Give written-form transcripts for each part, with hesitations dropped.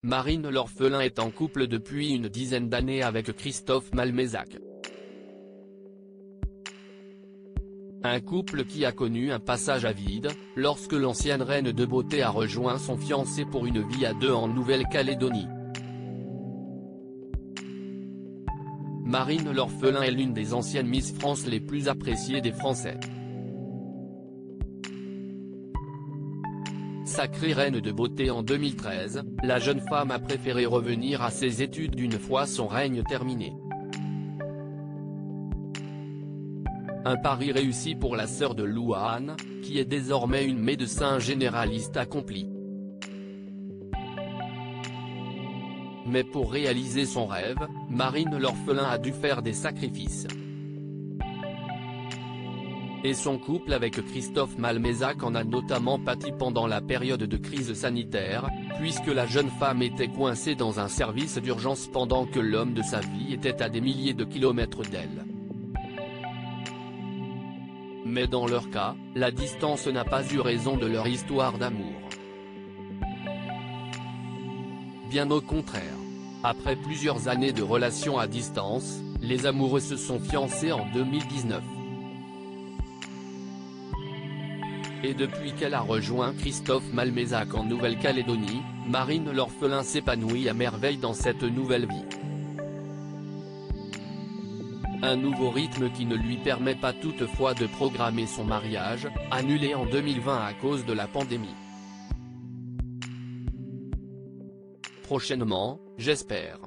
Marine l'orphelin est en couple depuis une dizaine d'années avec Christophe Malmezac. Un couple qui a connu un passage à vide, lorsque l'ancienne reine de beauté a rejoint son fiancé pour une vie à deux en Nouvelle-Calédonie. Marine l'orphelin est l'une des anciennes Miss France les plus appréciées des Français. Sacrée reine de beauté en 2013, la jeune femme a préféré revenir à ses études une fois son règne terminé. Un pari réussi pour la sœur de Louane, qui est désormais une médecin généraliste accomplie. Mais pour réaliser son rêve, Marine l'orphelin a dû faire des sacrifices. Et son couple avec Christophe Malmezac en a notamment pâti pendant la période de crise sanitaire, puisque la jeune femme était coincée dans un service d'urgence pendant que l'homme de sa vie était à des milliers de kilomètres d'elle. Mais dans leur cas, la distance n'a pas eu raison de leur histoire d'amour. Bien au contraire. Après plusieurs années de relations à distance, les amoureux se sont fiancés en 2019. Et depuis qu'elle a rejoint Christophe Malmezac en Nouvelle-Calédonie, Marine l'orphelin s'épanouit à merveille dans cette nouvelle vie. Un nouveau rythme qui ne lui permet pas toutefois de programmer son mariage, annulé en 2020 à cause de la pandémie. Prochainement, j'espère.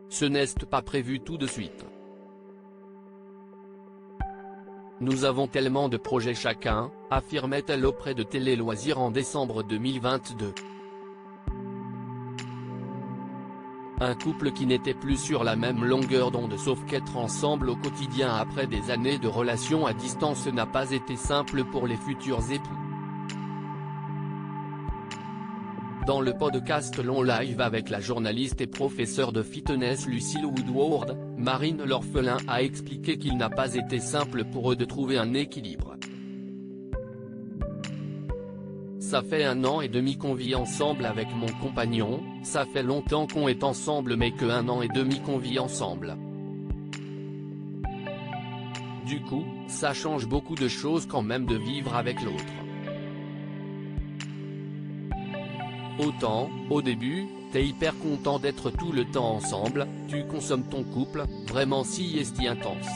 Ce n'est pas prévu tout de suite. Nous avons tellement de projets chacun, affirmait-elle auprès de Télé Loisirs en décembre 2022. Un couple qui n'était plus sur la même longueur d'onde sauf qu'être ensemble au quotidien après des années de relations à distance n'a pas été simple pour les futurs époux. Dans le podcast Long Live avec la journaliste et professeure de fitness Lucille Woodward, Marine l'orphelin a expliqué qu'il n'a pas été simple pour eux de trouver un équilibre. Ça fait 1 an et demi qu'on vit ensemble avec mon compagnon, ça fait longtemps qu'on est ensemble mais que 1 an et demi qu'on vit ensemble. Du coup, ça change beaucoup de choses quand même de vivre avec l'autre. Autant, au début, t'es hyper content d'être tout le temps ensemble, tu consommes ton couple, vraiment si intense.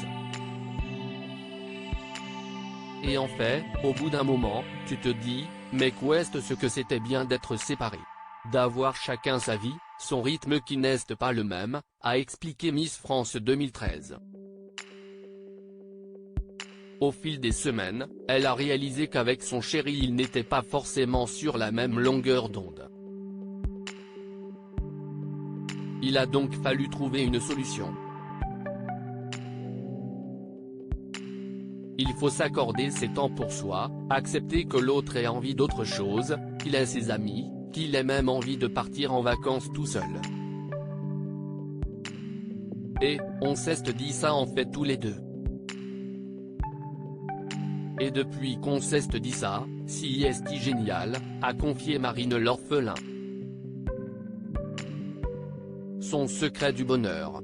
Et en fait, au bout d'un moment, tu te dis, mais qu'est-ce ce que c'était bien d'être séparés. D'avoir chacun sa vie, son rythme qui n'est pas le même, a expliqué Miss France 2013. Au fil des semaines, elle a réalisé qu'avec son chéri ils n'étaient pas forcément sur la même longueur d'onde. Il a donc fallu trouver une solution. Il faut s'accorder ses temps pour soi, accepter que l'autre ait envie d'autre chose, qu'il ait ses amis, qu'il ait même envie de partir en vacances tout seul. Et, on s'est dit ça en fait tous les deux. Et depuis qu'on s'est dit ça, si est génial, a confié Marine l'orphelin. Son secret du bonheur.